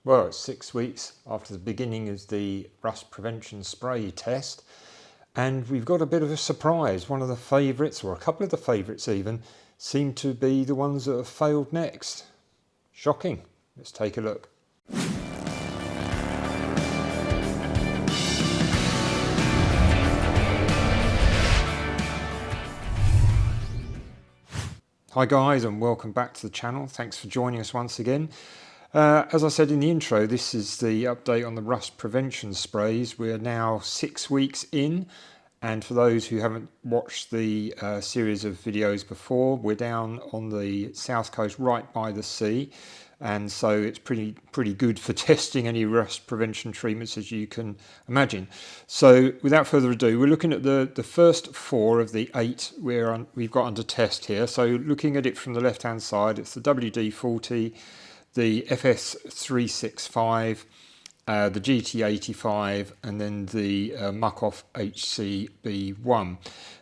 Well, it's 6 weeks after the beginning of the rust prevention spray test, and we've got a bit of a surprise. One of the favourites, or a couple of the favourites even, seem to be the ones that have failed next. Shocking. Let's take a look. Hi guys, and welcome back to the channel. Thanks for joining us once again. As I said in the intro, this is the update on the rust prevention sprays. We're now 6 weeks in, and for those who haven't watched the series of videos before, we're down on the south coast right by the sea, and so it's pretty good for testing any rust prevention treatments, as you can imagine. So without further ado, we're looking at the first 4 of the 8 we've got under test here. So looking at it from the left hand side, it's the WD-40, the FS365, the GT85, and then the Muc-Off HCB-1.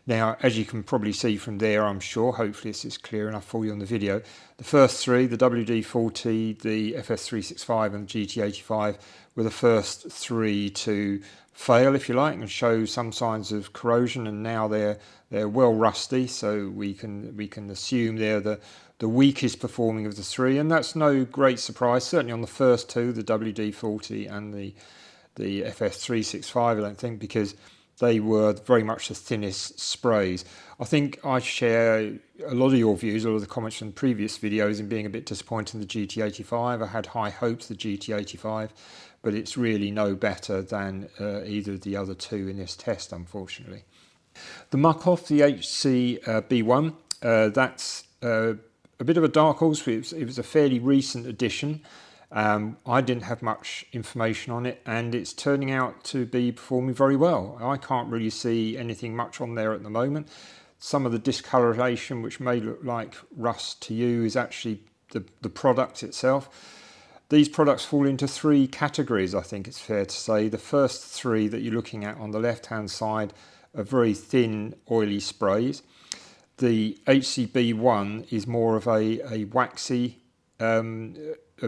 Now, as you can probably see from there, I'm sure, hopefully this is clear enough for you on the video, the first 3, the WD-40, the FS365 and the GT85, were the first 3 to fail, if you like, and show some signs of corrosion, and now they're well rusty, so we can assume they're the weakest performing of the 3, and that's no great surprise. Certainly on the first 2, the WD-40 and the FS365, I don't think, because they were very much the thinnest sprays. I think I share a lot of your views, a lot of the comments from previous videos, in being a bit disappointed in the GT85. I had high hopes for the GT85, but it's really no better than either of the other 2 in this test, unfortunately. The Muc-Off, the HCB-1, that's a bit of a dark horse. It was a fairly recent addition. I didn't have much information on it, and it's turning out to be performing very well. I can't really see anything much on there at the moment. Some of the discoloration, which may look like rust to you, is actually the product itself. These products fall into 3 categories, I think it's fair to say. The first 3 that you're looking at on the left hand side are very thin, oily sprays. The HCB-1 is more of a waxy, a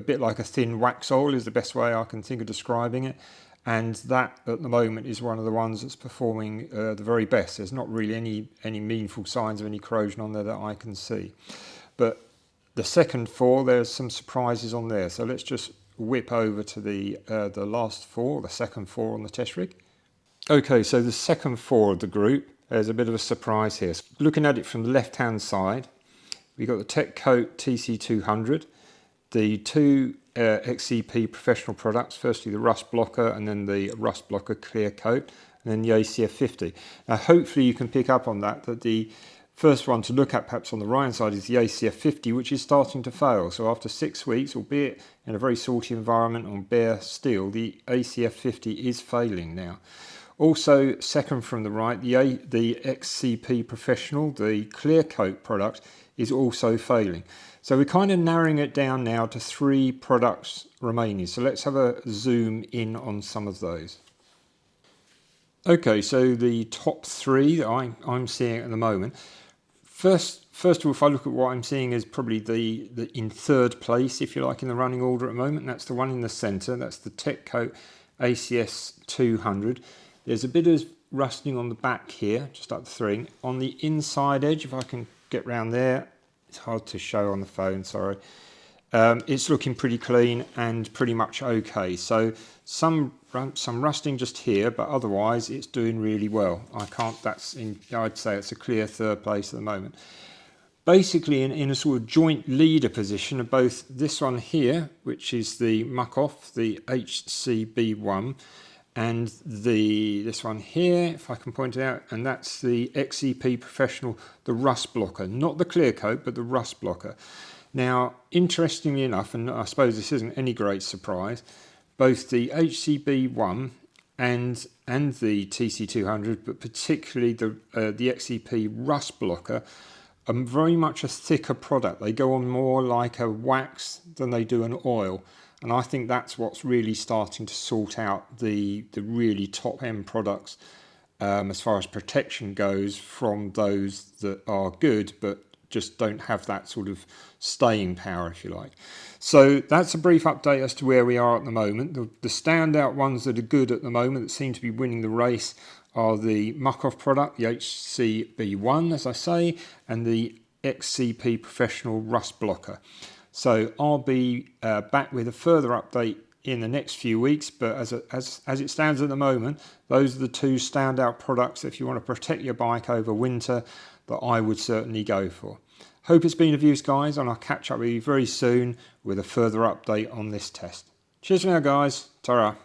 bit like a thin wax oil is the best way I can think of describing it, and that at the moment is one of the ones that's performing the very best. There's not really any meaningful signs of any corrosion on there that I can see. But the second 4, there's some surprises on there, so let's just whip over to the last 4, the second 4 on the test rig. Okay, so the second 4 of the group, there's a bit of a surprise here. So looking at it from the left hand side, we've got the TechCote TC200, the 2 XCP Professional products, firstly the Rust Blocker and then the Rust Blocker Clear Coat, and then the ACF 50. Now hopefully you can pick up on that the first one to look at perhaps on the right hand side is the ACF 50, which is starting to fail. So after 6 weeks, albeit in a very salty environment on bare steel, the ACF 50 is failing now. Also, second from the right, the XCP Professional, the Clear Coat product, is also failing. So we're kind of narrowing it down now to 3 products remaining. So let's have a zoom in on some of those. Okay, so the top 3 that I'm seeing at the moment. First of all, if I look at what I'm seeing is probably the in third place, if you like, in the running order at the moment. That's the one in the centre. That's the TechCote ACS 200. There's a bit of rusting on the back here, just up the thing. On the inside edge, if I can get round there, it's hard to show on the phone, sorry. It's looking pretty clean and pretty much okay. So some rusting just here, but otherwise it's doing really well. I'd say it's a clear third place at the moment. Basically in a sort of joint leader position of both this one here, which is the Muc-Off, the HCB-1, and this one here, if I can point it out, and that's the XCP Professional, the Rust Blocker, not the Clear Coat, but the Rust Blocker. Now, interestingly enough, and I suppose this isn't any great surprise, both the HCB-1 and the TC200, but particularly the XCP Rust Blocker, are very much a thicker product. They go on more like a wax than they do an oil. And I think that's what's really starting to sort out the really top end products as far as protection goes from those that are good but just don't have that sort of staying power, if you like. So that's a brief update as to where we are at the moment. The standout ones that are good at the moment that seem to be winning the race are the Muc-Off product, the HCB-1 as I say, and the XCP Professional Rust Blocker. So I'll be back with a further update in the next few weeks, but as it stands at the moment, those are the two standout products if you want to protect your bike over winter that I would certainly go for. Hope it's been of use, guys, and I'll catch up with you very soon with a further update on this test. Cheers for now, guys. Ta-ra.